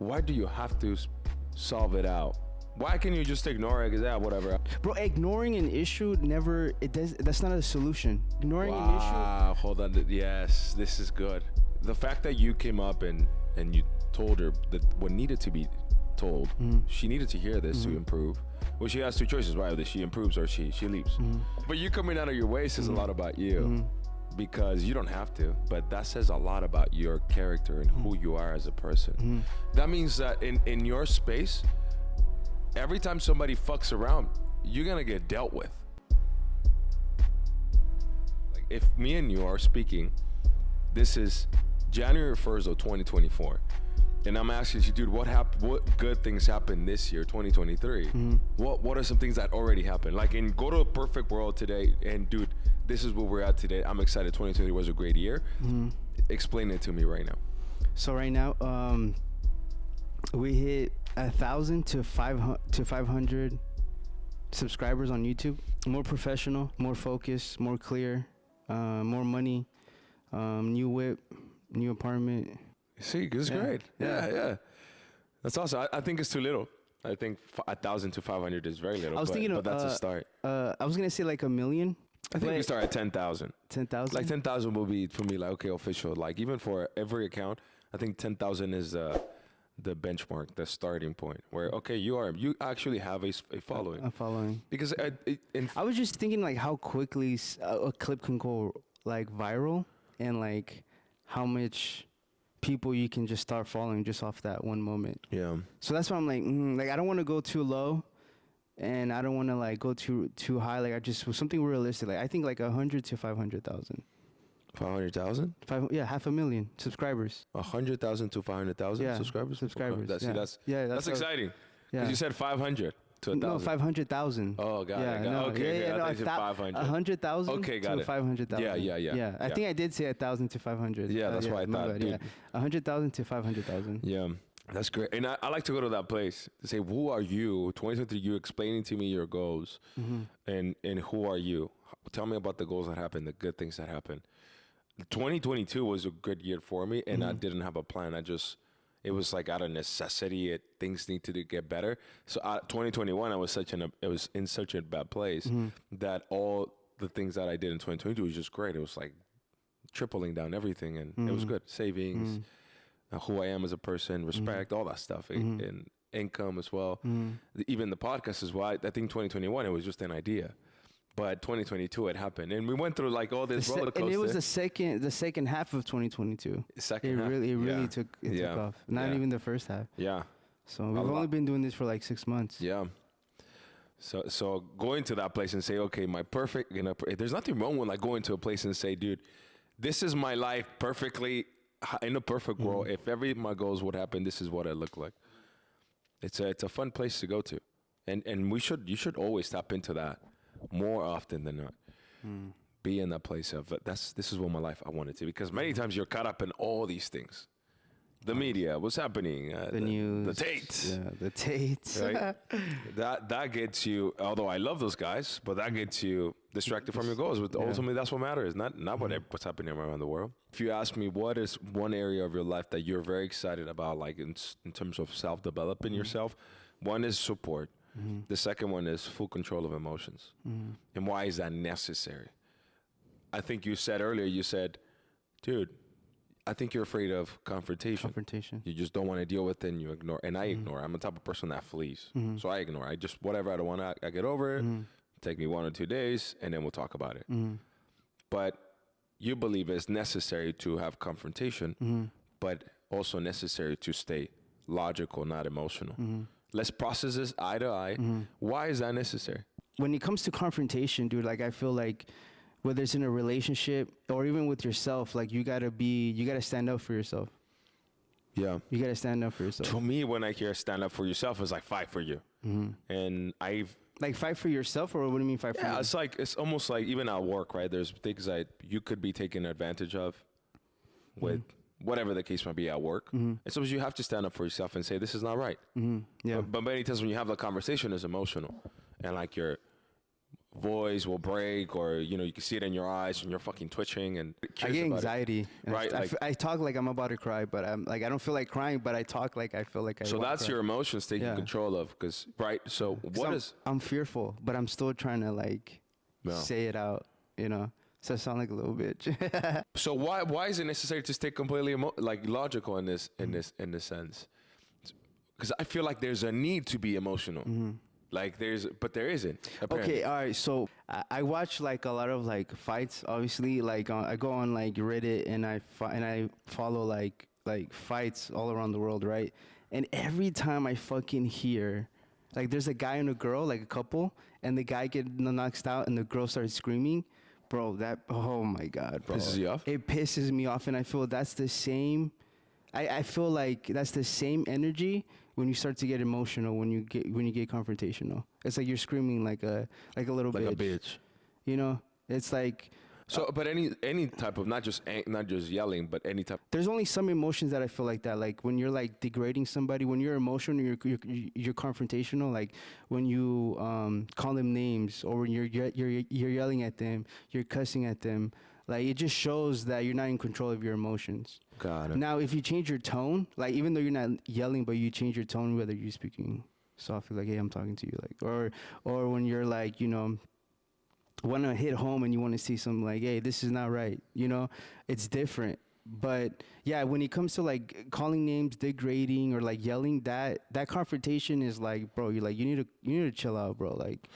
why do you have to solve it out? Why can't you just ignore it? Cause whatever. Bro, ignoring an issue that's not a solution. Ignoring an issue. Hold on. Yes, this is good. The fact that you came up and you told her that what needed to be told, she needed to hear this to improve. Well, she has two choices, right? Either she improves or she leaves. But you coming out of your way says a lot about you. Because you don't have to, but that says a lot about your character and who you are as a person. That means that in your space, every time somebody fucks around, you're gonna get dealt with. Like if me and you are speaking, this is January 1st of 2024, and I'm asking you, dude, what good things happened this year, 2023? What are some things that already happened? Like, go to a perfect world today, and dude, this is where we're at today. I'm excited. 2020 was a great year. Explain it to me right now. So right now, we hit 1,000 to 500 subscribers on YouTube. More professional, more focused, more clear, more money, new whip, new apartment. See, it's great. Yeah. That's awesome. I think it's too little. I think 1,000 to 500 is very little. But that's a start. I was gonna say like 1 million. I think we start at 10,000. 10,000? Like 10,000 will be, for me, like, okay, official. Like, even for every account, I think 10,000 is the benchmark, the starting point. Where, okay, you actually have a following. A following. Because I was just thinking, like, how quickly a clip can go, like, viral. And, like, how much people you can just start following just off that one moment. Yeah. So that's why I'm like, I don't want to go too low. And I don't want to like go too high. Like I just was something realistic. Like I think like 100 to 500,000. 500,000? 500,000 subscribers. 100,000 to 500,000 subscribers. Subscribers. Okay. That's exciting. Because you said 500 to 1,000. No, 500,000. Oh, got it. No, Okay, yeah, I think 500. 100,000 okay, got to it. 500,000. Yeah. I think I did say 1,000 to 500. Yeah, that's what I thought. Bad, 100,000 to 500,000. Yeah. That's great. And I like to go to that place to say, who are you? 2023, you explaining to me your goals and who are you? Tell me about the goals that happened, the good things that happened. 2022 was a good year for me, and I didn't have a plan. It was like out of necessity. Things need to get better. So 2021, I was in such a bad place that all the things that I did in 2022 was just great. It was like tripling down everything, and it was good. Savings. Who I am as a person, respect, all that stuff, and income as well. Even the podcast as well. I think 2021, it was just an idea. But 2022, it happened. And we went through like all this roller coaster. And it was the second half of 2022. Second half. It really took off. Not even the first half. Yeah. So we've only been doing this for like 6 months. Yeah. So going to that place and say, okay, my perfect, there's nothing wrong with like going to a place and say, dude, this is my life perfectly. In a perfect world, if my goals would happen, this is what it looked like. It's a fun place to go to, and you should always tap into that more often than not. Be in that place of this is what my life I wanted to, because many times you're caught up in all these things. The media, what's happening, the news, the Tates. Yeah, the Tates. Right? that gets you, although I love those guys, but that gets you distracted from your goals. But ultimately, that's what matters, not what's happening around the world. If you ask me, what is one area of your life that you're very excited about, like in terms of self-developing yourself, one is support. The second one is full control of emotions. And why is that necessary? I think you said earlier, dude, I think you're afraid of confrontation. You just don't want to deal with it, and you ignore. And I ignore. I'm the type of person that flees. So I ignore. I just, whatever I don't want, I get over it. Take me 1 or 2 days, and then we'll talk about it. But you believe it's necessary to have confrontation, but also necessary to stay logical, not emotional. Let's process this eye to eye. Why is that necessary? When it comes to confrontation, dude, like I feel like whether it's in a relationship or even with yourself, like you gotta stand up for yourself. Yeah. You gotta stand up for yourself. To me, when I hear stand up for yourself, it's like fight for you. And like fight for yourself, or what do you mean fight for you? Yeah, it's almost like even at work, right? There's things that you could be taken advantage of with whatever the case might be at work. And sometimes you have to stand up for yourself and say, this is not right. Yeah. But many times when you have the conversation, it's emotional. And like voice will break, or you know, you can see it in your eyes and you're fucking twitching and I get anxiety. Right, I talk like I'm about to cry, but I'm like, I don't feel like crying, but I talk like I feel like I so want to that's cry. your emotions taking control of, because right. So I'm fearful, but I'm still trying to like say it out, you know. So I sound like a little bitch. So why is it necessary to stay completely like logical in this sense? Because I feel like there's a need to be emotional. Like but there isn't. Apparently. Okay, all right. So I watch like a lot of like fights. Obviously, like I go on like Reddit and I follow like fights all around the world, right? And every time I fucking hear, like, there's a guy and a girl, like a couple, and the guy get knocked out and the girl starts screaming, bro. Oh my god, bro. Pisses you off? It pisses me off, and I feel that's the same. I feel like that's the same energy when you start to get emotional, when you get confrontational. It's like you're screaming like a little like a bitch. You know, it's like. So, but any type of not just yelling, but any type. There's only some emotions that I feel like that. Like when you're like degrading somebody, when you're emotional, you're confrontational. Like when you call them names, or when you're yelling at them, you're cussing at them. Like it just shows that you're not in control of your emotions. Got it. Now, if you change your tone, like even though you're not yelling, but you change your tone, whether you're speaking softly, like, hey, I'm talking to you, like, or when you're like, you know, want to hit home and you want to see something like, hey, this is not right, you know, it's different. But yeah, when it comes to like calling names, degrading, or like yelling, that confrontation is like, bro, you need to chill out, bro. Like.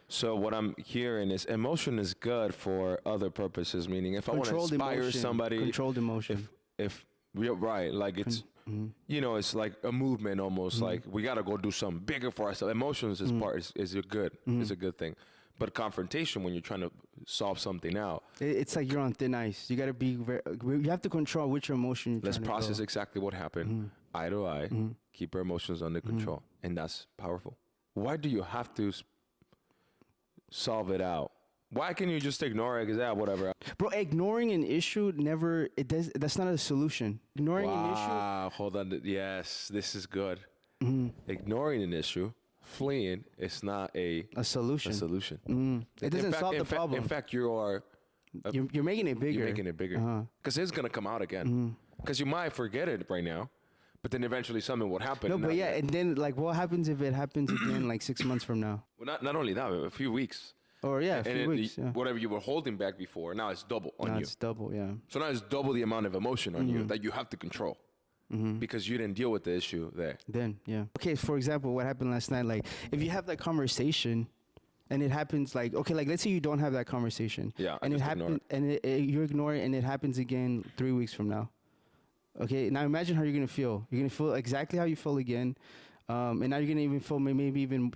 So what I'm hearing is emotion is good for other purposes. Meaning, if I want to inspire somebody, controlled emotion. If we're right, like it's, you know, it's like a movement almost. Like we gotta go do something bigger for ourselves. Emotions is is a good thing. But confrontation, when you're trying to solve something out, it's like you're on thin ice. You gotta be you have to control which emotion you're let's process exactly what happened, eye to eye, keep our emotions under control, and that's powerful. Why do you have to solve it out? Why can't you just ignore it? Because whatever. Bro, ignoring an issue that's not a solution. Ignoring an issue. Hold on. Yes, this is good. Ignoring an issue, fleeing, it's not a solution. It doesn't solve the problem. In fact, you're making it bigger. You're making it bigger. Because it's gonna come out again. Because you might forget it right now, but then eventually something will happen. No, but yeah, and then like, what happens if it happens again, like 6 months from now? Well, not only that, a few weeks. Or a few weeks. Whatever you were holding back before, now it's double on you. Now it's double, yeah. So now it's double the amount of emotion on you that you have to control. Because you didn't deal with the issue there. Then, yeah. Okay, for example, what happened last night, like, if you have that conversation and it happens, like, okay, like, let's say you don't have that conversation. Yeah, and it happens, and you ignore it, and it happens again 3 weeks from now. Okay, now imagine how you're going to feel. You're going to feel exactly how you feel again. And now you're going to even feel maybe even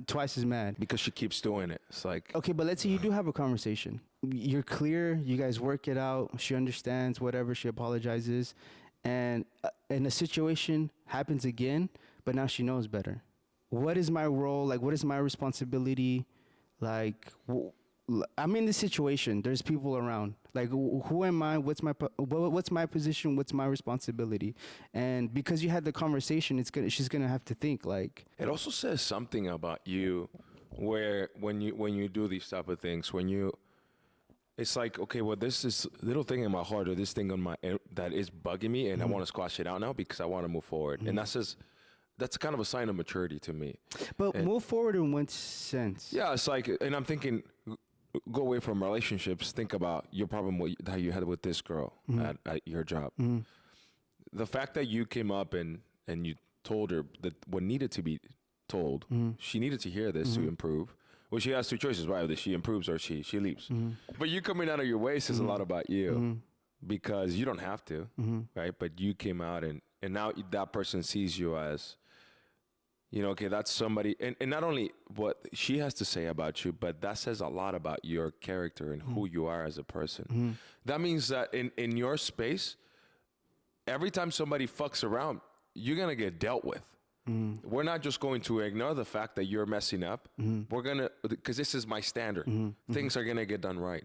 twice as mad. Because she keeps doing it. It's like... Okay, but let's say you do have a conversation. You're clear. You guys work it out. She understands, whatever. She apologizes. And a situation happens again, but now she knows better. What is my role? Like, what is my responsibility? Like, I'm in this situation. There's people around. Like, who am I? What's my position? What's my responsibility? And because you had the conversation, she's gonna have to think. Like, it also says something about you, where when you do these type of things, it's like, okay, well, this is little thing in my heart, or this thing on that is bugging me, and I want to squash it out now because I want to move forward. And that's kind of a sign of maturity to me. But move forward in what sense? Yeah, it's like, and I'm thinking, go away from relationships. Think about your problem that you had with this girl at your job. The fact that you came up and you told her that what needed to be told, she needed to hear this to improve. Well, she has two choices, right? Either she improves or she leaves. But you coming out of your way says a lot about you, because you don't have to, right? But you came out and now that person sees you as, you know, okay, that's somebody, and not only what she has to say about you, but that says a lot about your character and who you are as a person. That means that in your space, every time somebody fucks around, you're going to get dealt with. We're not just going to ignore the fact that you're messing up. We're going to, because this is my standard. Things are going to get done right.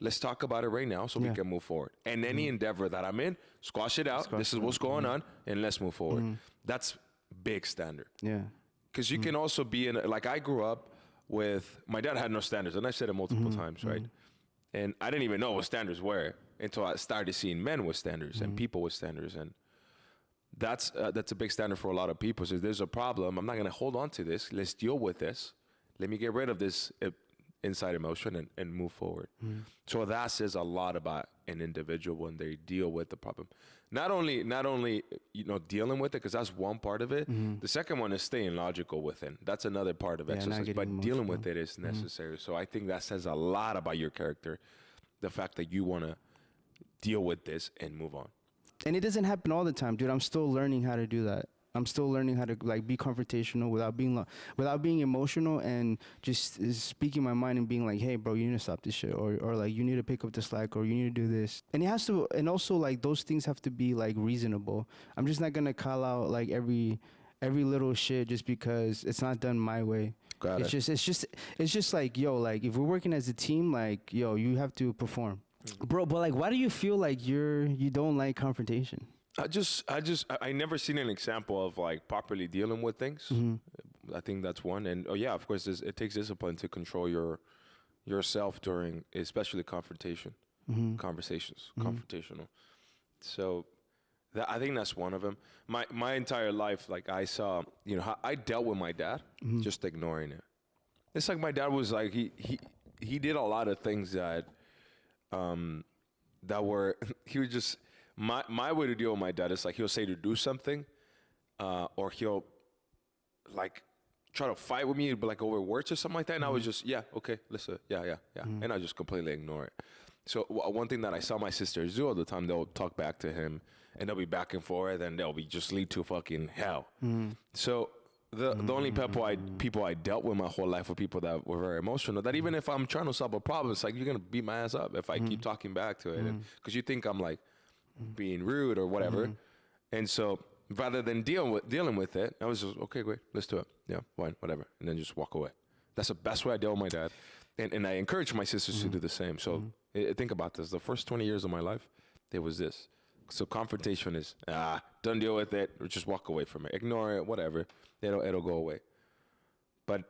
Let's talk about it right now so we can move forward. And any endeavor that I'm in, squash it out. This is what's going on, and let's move forward. That's big standard. Yeah. Because you can also be in, like, I grew up with my dad had no standards, and I said it multiple times, right? And I didn't even know what standards were until I started seeing men with standards and people with standards, and that's a big standard for a lot of people. So if there's a problem, I'm not gonna hold on to this. Let's deal with this. Let me get rid of this inside emotion and move forward. So that says a lot about an individual when they deal with the problem. Not only dealing with it, because that's one part of it. The second one is staying logical within. That's another part of exercise. But dealing with it is necessary. So I think that says a lot about your character, the fact that you want to deal with this and move on. And it doesn't happen all the time, dude. I'm still learning how to do that. I'm still learning how to like be confrontational without being emotional, and just speaking my mind and being like, hey bro, you need to stop this shit, or like you need to pick up the slack, or you need to do this. And it has to, and also like those things have to be like reasonable. I'm just not gonna call out like every little shit just because it's not done my way. It's just like, yo, like if we're working as a team, like, yo, you have to perform. Bro, but like why do you feel like you don't like confrontation? I never seen an example of like properly dealing with things. I think that's one. And of course, it takes discipline to control yourself during, especially conversations, confrontational. So I think that's one of them. My entire life, like I saw, how I dealt with my dad, just ignoring it. It's like my dad was like, he did a lot of things that were, he was just, my way to deal with my dad is like he'll say to do something, or he'll like try to fight with me, but like over words or something like that. And I was just, okay, listen, yeah. And I just completely ignore it. So one thing that I saw my sisters do all the time, they'll talk back to him and they'll be back and forth and they'll be just lead to fucking hell. So the only people I dealt with my whole life were people that were very emotional, that even if I'm trying to solve a problem, it's like, you're going to beat my ass up if I keep talking back to it. Because you think I'm like being rude or whatever. And so rather than dealing with it, I was just, okay, great, let's do it. Yeah, fine, whatever. And then just walk away. That's the best way I deal with my dad. And I encourage my sisters to do the same. So think about this. The first 20 years of my life, there was this. So confrontation is, don't deal with it, or just walk away from it. Ignore it, whatever. It'll go away. But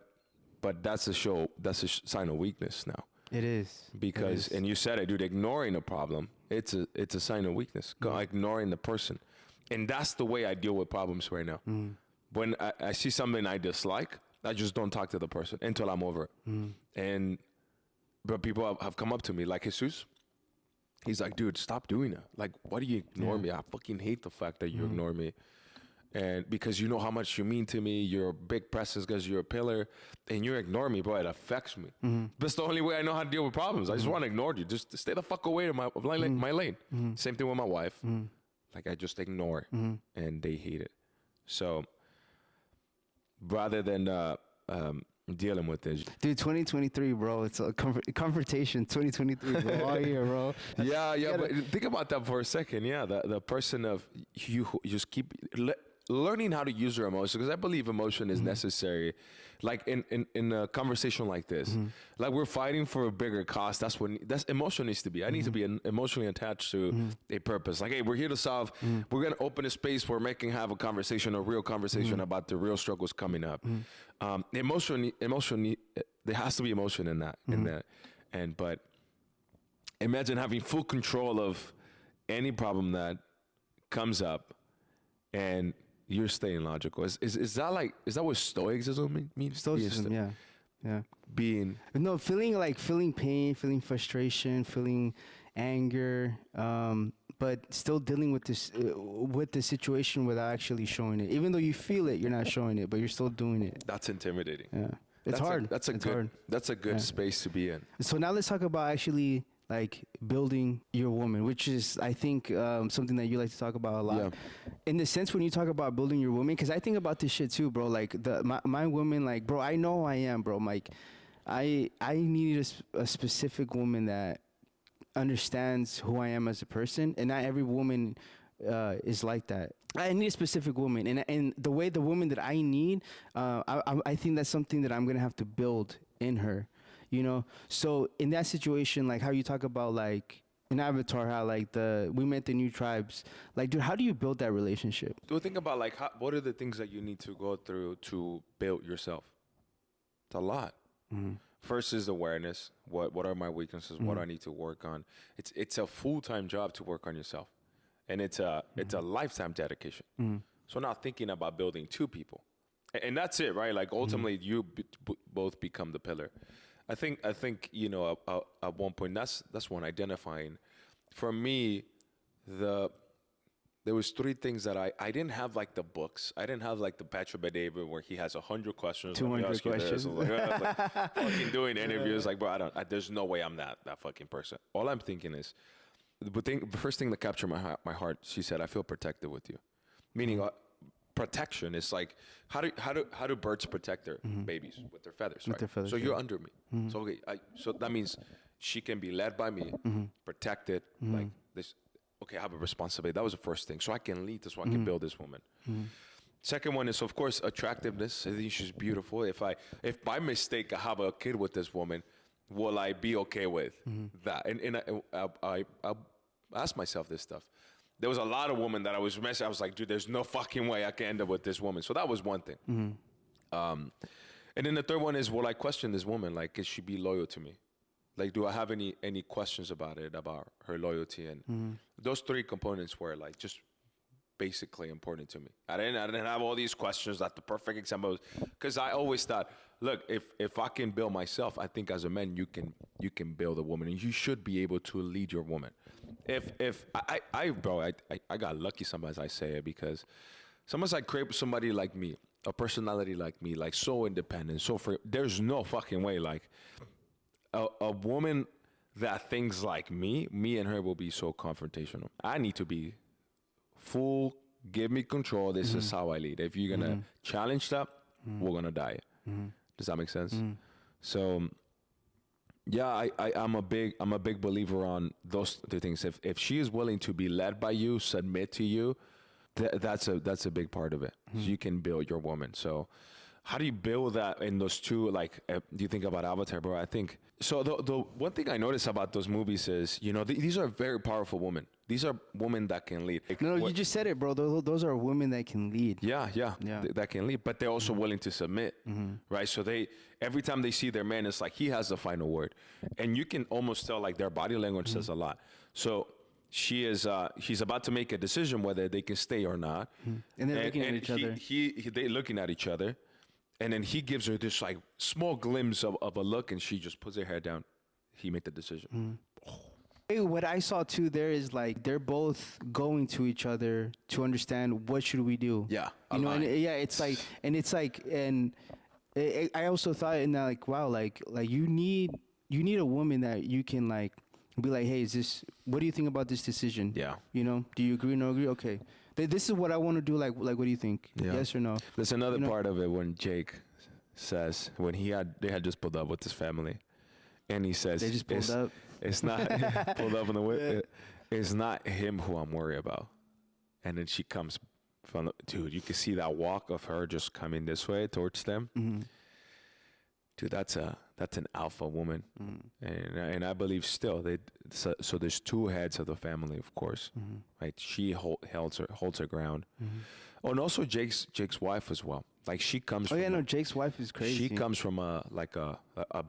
that's a sign of weakness now. It is. Because, and you said it, dude, ignoring a problem, it's a sign of weakness. Ignoring the person. And that's the way I deal with problems right now. When I see something I dislike, I just don't talk to the person until I'm over it. But people have come up to me, like Jesus. He's like, dude, stop doing that. Like, why do you ignore me? I fucking hate the fact that you ignore me. And because you know how much you mean to me, you're a big presence because you're a pillar, and you ignore me, bro, it affects me. That's the only way I know how to deal with problems. I just want to ignore you. Just stay the fuck away to my lane. Same thing with my wife. Like, I just ignore it, and they hate it. So rather than dealing with this. Dude, 2023, bro. It's a confrontation. 2023, bro. All year, bro. Yeah. But think about that for a second. Yeah, the person of you just keep learning how to use your emotions, because I believe emotion is necessary. Like in a conversation like this, like we're fighting for a bigger cause. That's emotion needs to be. I need to be emotionally attached to a purpose. Like, hey, we're here to solve. We're gonna open a space where we can have a conversation, a real conversation about the real struggles coming up. Emotion. There has to be emotion in that. But imagine having full control of any problem that comes up, and you're staying logical. Is that what stoicism means? Stoicism, yeah. Feeling pain, feeling frustration, feeling anger, but still dealing with the situation without actually showing it. Even though you feel it, you're not showing it, but you're still doing it. That's intimidating. Yeah, it's hard. That's a good space to be in. So now let's talk about actually like building your woman, which is, I think, something that you like to talk about a lot. Yeah. In the sense when you talk about building your woman, because I think about this shit too, bro. Like my woman, like, bro, I know who I am, bro. Like, I need a specific woman that understands who I am as a person, and not every woman is like that. I need a specific woman, and the woman that I need, I think that's something that I'm gonna have to build in her. So in that situation, like how you talk about like in Avatar, how like we met the new tribes, like, dude, how do you build that relationship? Do you think about like what are the things that you need to go through to build yourself? It's a lot. First is awareness. What are my weaknesses? What do I need to work on? It's a full-time job to work on yourself, and it's a lifetime dedication. So now thinking about building two people, and that's it, right? Like ultimately, you both become the pillar. I think at one point that's one identifying. For me, there was three things that I didn't have, like the books. I didn't have like the Patrick Bet-David where he has 100 questions. 200 questions. Like, fucking doing interviews. Like, bro, there's no way I'm that fucking person. All I'm thinking is, the first thing that captured my heart, she said, I feel protected with you. Meaning protection is like, how do birds protect their babies? With their feathers, right? Their feathers, so you're under me. So, okay, so that means she can be led by me, protected, like this. Okay, I have a responsibility. That was the first thing. So I can lead this, so I can build this woman. Second one is, of course, attractiveness. I think she's beautiful. If by mistake I have a kid with this woman, will I be okay with that? And I asked myself this stuff. There was a lot of women that I was messing. I was like, dude, there's no fucking way I can end up with this woman. So that was one thing. And then the third one is, will I question this woman? Like, is she be loyal to me? Like, do I have any questions about her loyalty? And those three components were like just basically important to me. I didn't have all these questions. That the perfect example, because I always thought, look, if I can build myself, I think as a man you can build a woman, and you should be able to lead your woman. If I got lucky sometimes I say it, because sometimes I crave somebody like me, a personality like me, like so independent, so free. There's no fucking way like. A woman that thinks like me and her will be so confrontational. I need to be full, give me control. This is how I lead. If you're going to challenge that, we're going to die. Does that make sense? So, yeah, I'm a big believer on those two things. If she is willing to be led by you, submit to you, that's a big part of it. So you can build your woman. So how do you build that in those two? Like, do you think about Avatar, bro? I think so. The one thing I notice about those movies is, these are very powerful women. These are women that can lead. Like, No, you just said it, bro. Those are women that can lead. Yeah. That can lead, but they're also willing to submit, right? So every time they see their man, it's like he has the final word, and you can almost tell like their body language says a lot. So she's about to make a decision whether they can stay or not, and they're looking at each other. They're looking at each other. And then he gives her this like small glimpse of a look, and she just puts her head down. He made the decision. Hey, what I saw too there is like they're both going to each other to understand what should we do. Yeah, it's like, and I also thought in that like, wow, like you need a woman that you can like be like, hey, what do you think about this decision? Yeah. Do you agree? No agree? Okay. This is what I want to do. Like, what do you think? Yeah. Yes or no? There's another part of it when Jake says, when they had just pulled up with his family, and he says, they just pulled up. It's not pulled up in the way. It's not him who I'm worried about. And then she comes from, dude, you can see that walk of her just coming this way towards them. Dude, that's an alpha woman, and I believe still so there's two heads of the family, of course, right? She holds her ground, and also Jake's wife as well. Like she comes. Oh yeah, Jake's wife is crazy. She comes from a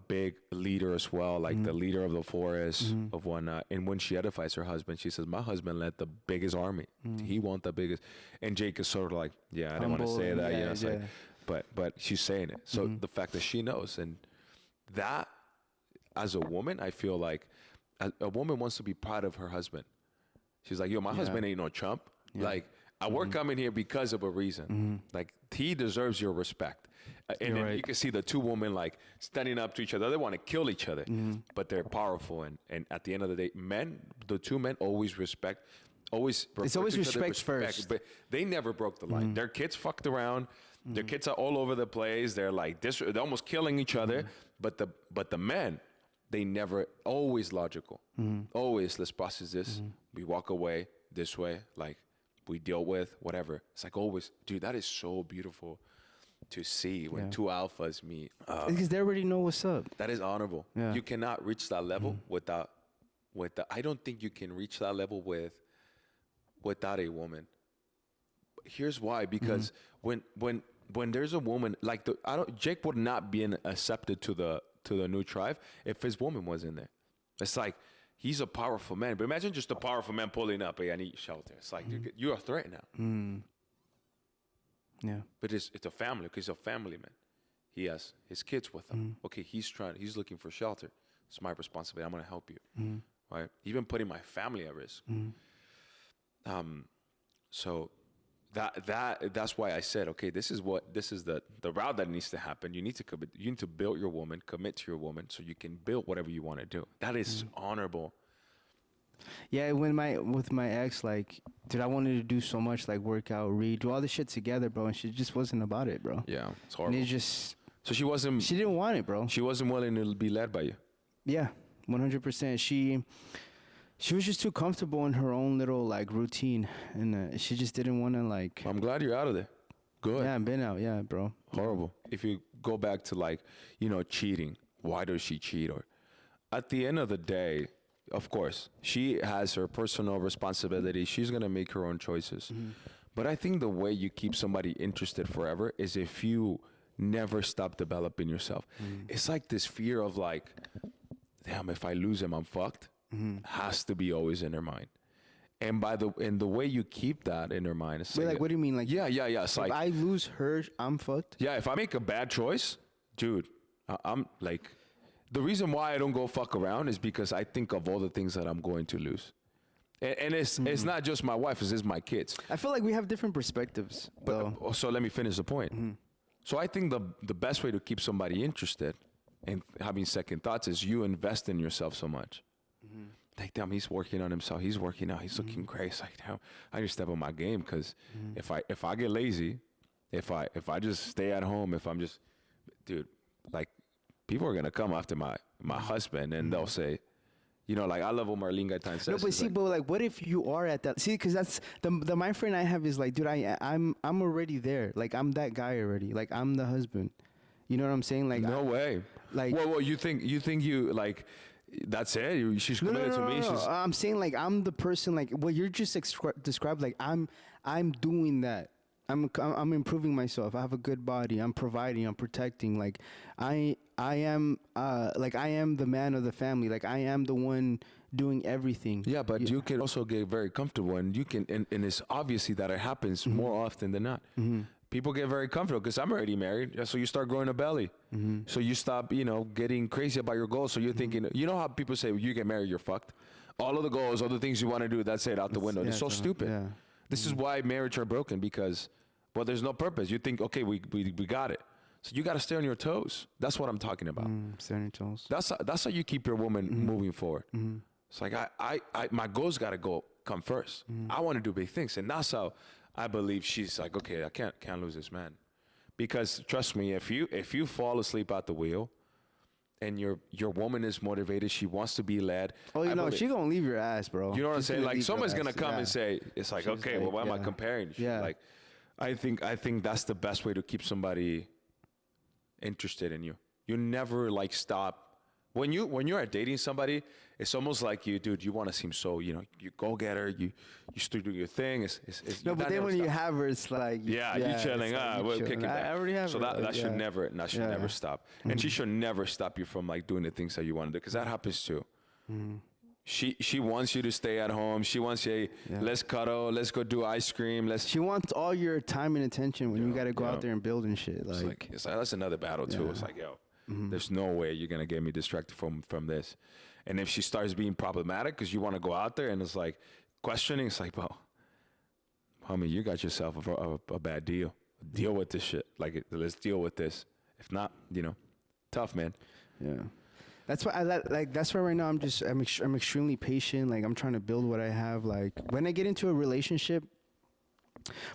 big leader as well, like the leader of the forest of whatnot. And when she edifies her husband, she says, "My husband led the biggest army. He won the biggest." And Jake is sort of like, "Yeah, I didn't want to say that." Yeah, it's like. But she's saying it. So the fact that she knows, and that as a woman, I feel like a woman wants to be proud of her husband. She's like, yo, my husband ain't no chump. Yeah. Like, we're coming here because of a reason. Like, he deserves your respect. And then you can see the two women like standing up to each other. They want to kill each other, but they're powerful. And at the end of the day, the two men always respect. It's always respect first. But they never broke the line. Their kids fucked around. Their kids are all over the place. They're like they're almost killing each other. But the men, they never, always logical. Always, let's process this. We walk away this way. Like we deal with whatever. It's like always, dude, that is so beautiful to see when two alphas meet. Because they already know what's up. That is honorable. Yeah. You cannot reach that level without I don't think you can reach that level without a woman. Here's why, because when there's a woman like Jake would not be accepted to the new tribe if his woman was in there. It's like, he's a powerful man. But imagine just a powerful man pulling up, hey, I need shelter. It's like, you're a threat now. Yeah. But it's a family, because he's a family man. He has his kids with him. Okay, he's looking for shelter. It's my responsibility. I'm going to help you. Right? Even putting my family at risk. So that's why I said, okay, this is the route that needs to happen. You need to build your woman, commit to your woman, so you can build whatever you want to do. That is honorable. Yeah, with my ex, like, dude, I wanted to do so much, like, work out, read, do all this shit together, bro, and she just wasn't about it, bro. Yeah, it's horrible. And it just... So she didn't want it, bro. She wasn't willing to be led by you. Yeah, 100%. She was just too comfortable in her own little, like, routine, and she just didn't want to, like... I'm glad you're out of there. Good. Yeah, I've been out. Yeah, bro. Horrible. If you go back to, like, cheating, why does she cheat? Or at the end of the day, of course, she has her personal responsibility. She's going to make her own choices. But I think the way you keep somebody interested forever is if you never stop developing yourself. It's like this fear of, like, damn, if I lose him, I'm fucked. Has to be always in her mind. And the way you keep that in her mind is Wait, like, what do you mean? Like, yeah. It's if like, I lose her, I'm fucked? yeah, if I make a bad choice, dude, I'm like, the reason why I don't go fuck around is because I think of all the things that I'm going to lose. And it's not just my wife, it's my kids. I feel like we have different perspectives, though. But, so let me finish the point. So I think the best way to keep somebody interested and having second thoughts is you invest in yourself so much. Like, damn, he's working on himself. He's working out. He's looking great. It's like, damn, I need to step on my game, because if I get lazy, if I just stay at home, if I'm just, dude, like, people are gonna come after my husband, and they'll say, like, I love what Marlene Gaitan says. No, but see, like, but like, what if you are at that? See, because that's the mind frame I have is like, dude, I'm already there. Like, I'm that guy already. Like, I'm the husband. You know what I'm saying? Like, no way. Like, well, you think you like, that's it. She's committed to me. No. I'm saying, like, I'm the person. Like, what you're just described. Like, I'm doing that. I'm improving myself. I have a good body. I'm providing. I'm protecting. Like, I am the man of the family. Like, I am the one doing everything. Yeah, but you can also get very comfortable, and you can, and it's obviously that it happens more often than not. People get very comfortable because I'm already married, so you start growing a belly. So you stop, getting crazy about your goals. So you're thinking, how people say, you get married, you're fucked. All of the goals, all the things you want to do, that's it, out the window. It's so stupid. Yeah. This is why marriage are broken, because, well, there's no purpose. You think, okay, we got it. So you got to stay on your toes. That's what I'm talking about. Stay on your toes. That's how you keep your woman moving forward. It's like, I my goals got to come first. I want to do big things. And that's how I believe she's like, okay, I can't lose this man. Because trust me, if you fall asleep at the wheel, and your woman is motivated, she wants to be led. Oh, she gonna leave your ass, bro. You know what I'm saying? Like, someone's gonna come and say, it's like, she's okay, well, why am I comparing? Yeah. Like, I think that's the best way to keep somebody interested in you. You never, like, stop. When you're dating somebody, it's almost like you want to seem so, you go get her, you still do your thing. No, but then when you have her, it's like, you're chilling. We're kicking back. I already have her. So that should never stop. And she should never stop you from, like, doing the things that you want to do, because that happens too. She wants you to stay at home. She wants you, let's cuddle, let's go do ice cream. She wants all your time and attention when you got to go out there and build and shit. It's like that's another battle too. It's like, yo, there's no way you're gonna get me distracted from this. And if she starts being problematic because you want to go out there and it's like questioning, it's like, well, homie, you got yourself a bad deal. Deal with this shit. Like, let's deal with this. If not, tough, man. Yeah. That's why that's why right now I'm extremely patient. Like, I'm trying to build what I have. Like, when I get into a relationship,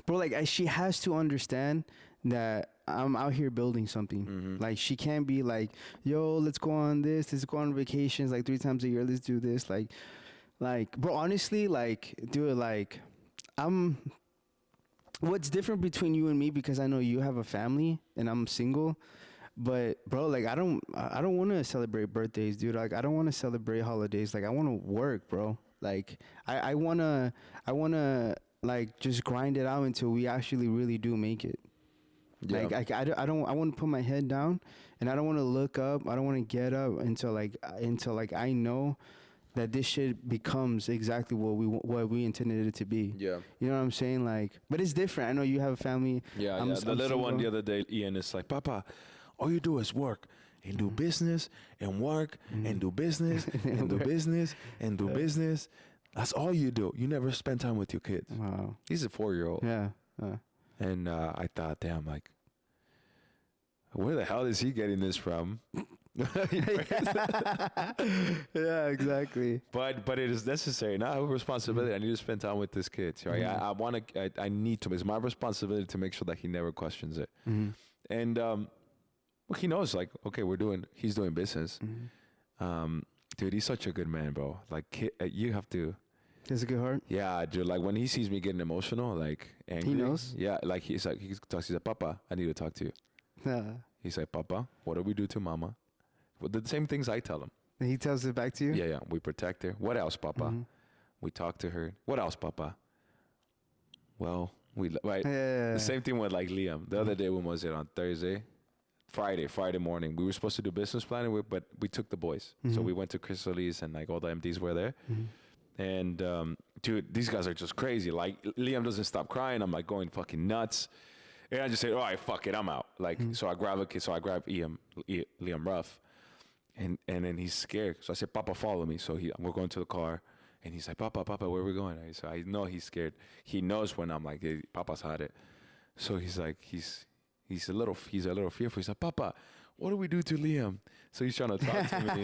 bro, like, she has to understand that I'm out here building something. Like, she can't be like, yo, let's go on vacations like 3 times a year. Let's do this. Like, bro, honestly, like, dude, like, what's different between you and me, because I know you have a family and I'm single. But, bro, like, I don't want to celebrate birthdays, dude. Like, I don't want to celebrate holidays. Like, I want to work, bro. Like, I want to, like, just grind it out until we actually really do make it. Yeah. Like I want to put my head down, and I don't want to look up. I don't want to get up until I know that this shit becomes exactly what we intended it to be. Yeah. You know what I'm saying? Like, but it's different. I know you have a family. Yeah. I'm The little one the single. other day, Ian is like, Papa, all you do is work and do business and work and do business and do business and do business. That's all you do. You never spend time with your kids. Wow. He's a 4-year-old. Yeah. And I thought, damn, like, where the hell is he getting this from? Yeah, exactly. But it is necessary. Now I have a responsibility. I need to spend time with this kid. Right? I need to. It's my responsibility to make sure that he never questions it. And well, he knows, like, okay, he's doing business. Dude, he's such a good man, bro. Like, you have to. He has a good heart. Yeah, dude. Like, when he sees me getting emotional, like, angry. He knows. Yeah, like, he talks. He's like, Papa, I need to talk to you. He's like, Papa, what do we do to Mama? Well, the same things I tell him. And he tells it back to you. Yeah. We protect her. What else, Papa? We talk to her. What else, Papa? Well, right. Yeah. The same thing with, like, Liam. The other day, when was it? On Thursday? Friday morning. We were supposed to do business planning, but we took the boys. So we went to Chris Solis, and, like, all the MDs were there. And, dude, these guys are just crazy. Like, Liam doesn't stop crying. I'm, like, going fucking nuts. And I just say, all right, fuck it, I'm out. Like, so I grab a kid. So I grab Liam Ruff. And then he's scared. So I said, Papa, follow me. So we're going to the car. And he's like, Papa, where are we going? So I know he's scared. He knows when I'm like, hey, Papa's had it. So he's like, he's a little fearful. He's like, Papa, what do we do to Liam? So he's trying to talk to me,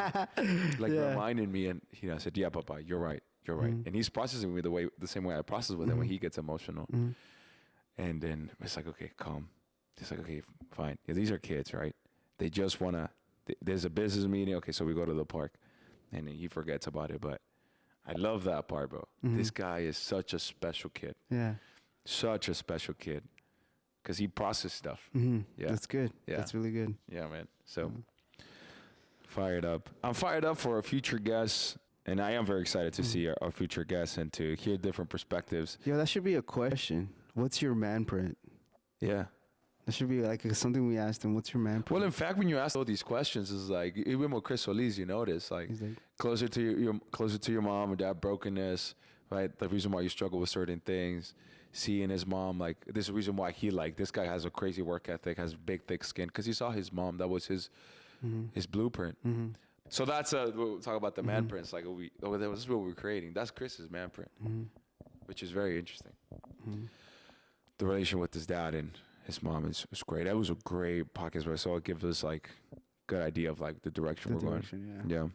like, reminding me. And I said, yeah, Papa, you're right. And he's processing me the same way I process with him when he gets emotional. And then it's like, okay, calm. It's like, okay, fine. Yeah, these are kids, right? They just want to, there's a business meeting. Okay, so we go to the park. And then he forgets about it. But I love that part, bro. This guy is such a special kid. Yeah. Such a special kid. Because he processes stuff. Yeah. Yeah. That's good. Yeah. That's really good. Yeah, man. So, fired up. I'm fired up for our future guests. And I am very excited to see our future guests and to hear different perspectives. Yo, that should be a question. What's your man print? Yeah. That should be like something we asked him. What's your man print? Well, in fact, when you ask all these questions, it's like, even with Chris Solis, you notice, like, He's like, closer to your mom or dad brokenness, right? The reason why you struggle with certain things. Seeing his mom, like, this is the reason why this guy has a crazy work ethic, has big, thick skin, because he saw his mom. That was his blueprint. So that's we'll talk about the man prints. Like, this is what we're creating. That's Chris's man print, which is very interesting. The relation with his dad and his mom is great. That was a great podcast, so it gives us, like, good idea of, like, the direction we're going. Yeah. Yeah.